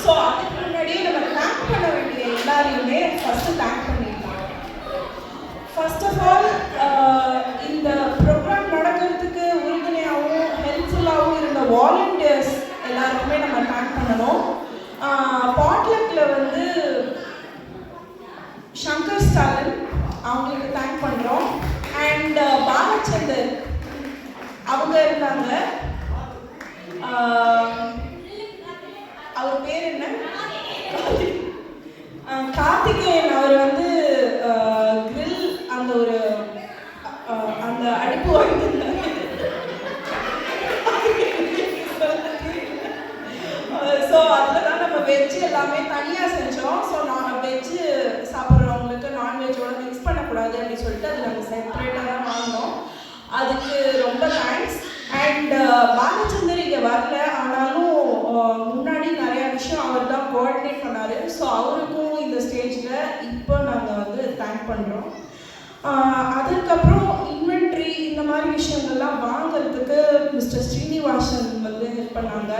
So அதுக்கு முன்னாடியே நம்ம தேங்க் பண்ண வேண்டிய எல்லாரையுமே ஃபஸ்ட்டு தேங்க் பண்ணிடலாம். ஃபர்ஸ்ட் ஆஃப் ஆல் இந்த ப்ரோக்ராம் நடக்கிறதுக்கு உறுதுணையாகவும் ஹெல்ப்ஃபுல்லாகவும் இருந்த வாலண்டியர்ஸ் எல்லாருக்குமே நம்ம தேங்க் பண்ணணும். பாட்லக்கில் வந்து சங்கர் ஸ்டாலின் அவங்களுக்கு தேங்க் பண்ணுறோம். அண்ட் பாலச்சந்தர் அவங்க இருந்தாங்க. அவர் பேர் என்ன? கார்த்திகேயன். அவர் வந்து கிரில் அந்த ஒரு அந்த அடுப்பு வாங்கியிருந்தாங்க. ஸோ அதில் தான் நம்ம வெஜ்ஜு எல்லாமே தனியாக செஞ்சோம். ஸோ நான் வெஜ்ஜு சாப்பிட்றவங்களுக்கு நான்வெஜ்ஜோட மிக்ஸ் பண்ணக்கூடாது அப்படின்னு சொல்லிட்டு அது நாங்கள் செப்பரேட்டாக தான் வாங்கினோம். அதுக்கு ரொம்ப தேங்க்ஸ். அண்ட் பாலச்சந்தர் இங்கே வரல, ஆனாலும் முன்னாடி நிறையா விஷயம் அவர் தான் கோஆர்டினேட் பண்ணார். ஸோ அவருக்கும் இந்த ஸ்டேஜில் இப்போ நாங்கள் வந்து தேங்க் பண்ணுறோம். அதுக்கப்புறம் இன்வென்ட்ரி இந்த மாதிரி விஷயங்கள்லாம் வாங்கிறதுக்கு மிஸ்டர் ஸ்ரீனிவாசன் வந்து ஹெல்ப் பண்ணாங்க.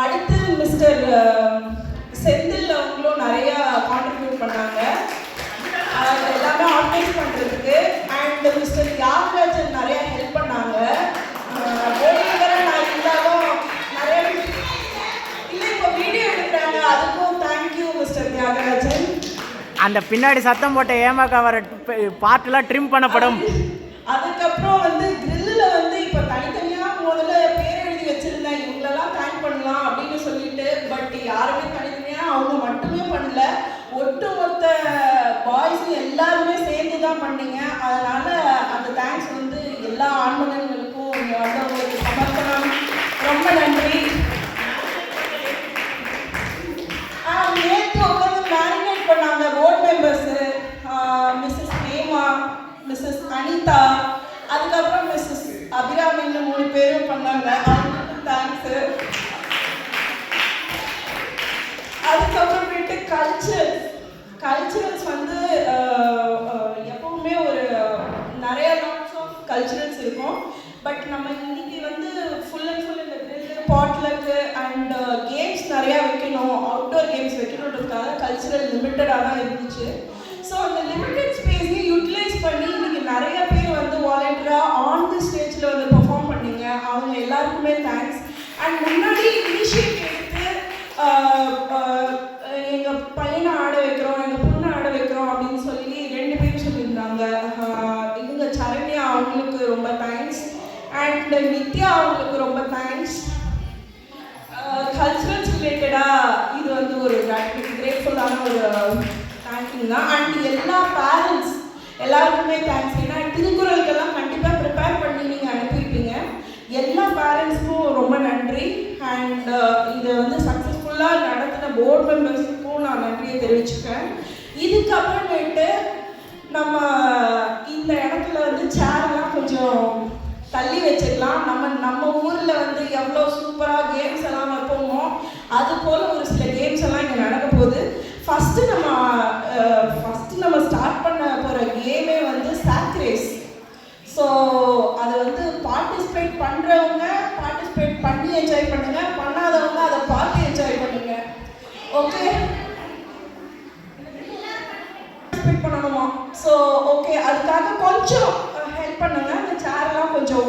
அடுத்து மிஸ்டர் செந்தில் அவங்களும் நிறையா கான்ட்ரிபியூட் பண்ணாங்க எல்லாமே ஆர்கனைஸ் பண்ணுறதுக்கு. அண்ட் மிஸ்டர் தியாகராஜன் நிறையா ஹெல்ப் பண்ணாங்க. நான் இருந்தாலும் நிறைய இல்லை இப்போ வீடியோ எடுக்கிறாங்க, அதுக்கும் தேங்க்யூ மிஸ்டர் தியாகராஜன். அந்த பின்னாடி சத்தம் போட்ட ஏமாக்கா வர பார்ட்லாம் ட்ரிம் பண்ணப்படும். அதுக்கப்புறம் வந்து கிரில்லில் வந்து இப்போ தனித்தனியாக முதல்ல பேர் எழுதி வச்சுருந்தேன், இவங்களெல்லாம் தேங்க் பண்ணலாம் அப்படின்னு சொல்லிட்டு. பட் யாருமே தனித்தனியாக அவங்க மட்டுமே பண்ணல, ஒட்டுமொத்த பாய்ஸும் எல்லாருமே சேர்ந்து தான் பண்ணீங்க. அதனால் அந்த தேங்க்ஸ் வந்து எல்லா ஆண்மகன்களுக்கும் இங்கே வந்தவங்களுக்கு சமர்ப்பணம். ரொம்ப நன்றி. நேற்று உட்காந்து மேரினேட் பண்ணாங்க board members, Mrs Hema, Mrs Anitha, அதுக்கப்புறம் மிஸ்ஸஸ் அபிராமின்னு 3 பேரும் பண்ணாங்க. அவங்களுக்கு தேங்க்ஸு. அதுக்கப்புறமேட்டு கல்ச்சுரல்ஸ் வந்து எப்பவுமே ஒரு நிறைய லாட்ஸ் ஆஃப் கல்ச்சுரல்ஸ் இருக்கும். பட் நம்ம இன்னைக்கு வந்து ஃபுல் அண்ட் ஃபுல் இந்த கிரில் பாட்லக்கு அண்ட் கேம்ஸ் நிறையா வைக்கணும், அவுட்டோர் கேம்ஸ் வைக்கணுன்றதுக்காக கல்ச்சுரல் லிமிட்டடாக தான் இருந்துச்சு. ஸோ அந்த லிமிட்டட் ஸ்பேஸையும் யூட்டிலைஸ் பண்ணி இன்னைக்கு நிறைய பேர் வந்து வாலண்டியராக ஆன் தி ஸ்டேஜில் வந்து பெர்ஃபார்ம் பண்ணீங்க. அவங்க எல்லாருக்குமே தேங்க்ஸ். அண்ட் முன்னாடி இனிஷியேட் எடுத்து எங்கள் பையனை ஆட வைக்கிறோம், எங்கள் பொண்ணை ஆட வைக்கிறோம் அப்படின்னு சொல்லி 2 பேரும் சொல்லியிருந்தாங்க. இவங்க சரண்யா, அவங்களுக்கு ரொம்ப தேங்க்ஸ். அண்ட் நித்யா, அவங்களுக்கு ரொம்ப தேங்க்ஸ். கல்ச்சுரல்ஸ் ரிலேட்டடாக இது வந்து ஒரு கிரேட்ஃபுல்லான ஒரு தேங்க்யூ தான். அண்ட் எல்லா பேரண்ட்ஸ் எல்லாருக்குமே தேங்க்ஸ். ஏன்னா திருக்குறளுக்கெல்லாம் கண்டிப்பாக ப்ரிப்பேர் பண்ணி நீங்கள் அனுப்பியிருப்பீங்க. எல்லா பேரண்ட்ஸ்க்கும் ரொம்ப நன்றி. அண்ட் இதை வந்து சக்ஸஸ்ஃபுல்லாக நடத்தின போர்ட் மெம்பர்ஸுக்கும் நான் நன்றியை தெரிவிச்சுக்கிறேன். இதுக்கப்புறமேட்டு நம்ம இந்த இடத்துல வந்து சேர்லாம் கொஞ்சம் தள்ளி வச்சுக்கலாம். நம்ம ஊரில் வந்து எவ்வளோ சூப்பராக கேம்ஸ் எல்லாம் வைப்போமோ அது போல் ஒரு சில கேம்ஸ் எல்லாம் இங்கே நடக்க போகுது. ஃபஸ்ட்டு நம்ம ஸ்டார்ட் பண்ண போகிற கேமே வந்து சாக் ரேஸ். ஸோ அதை வந்து பார்ட்டிசிபேட் பண்ணுறவங்க பார்ட்டிசிபேட் பண்ணி என்ஜாய் பண்ணுங்க, பண்ணாதவங்க அதை பார்த்து என்ஜாய் பண்ணுங்க. ஓகே, பார்ட்டிசிபேட் பண்ணணுமா? ஸோ ஓகே, அதுக்காக கொஞ்சம் ஹெல்ப் பண்ணுங்க. அந்த சேர்லாம் கொஞ்சம்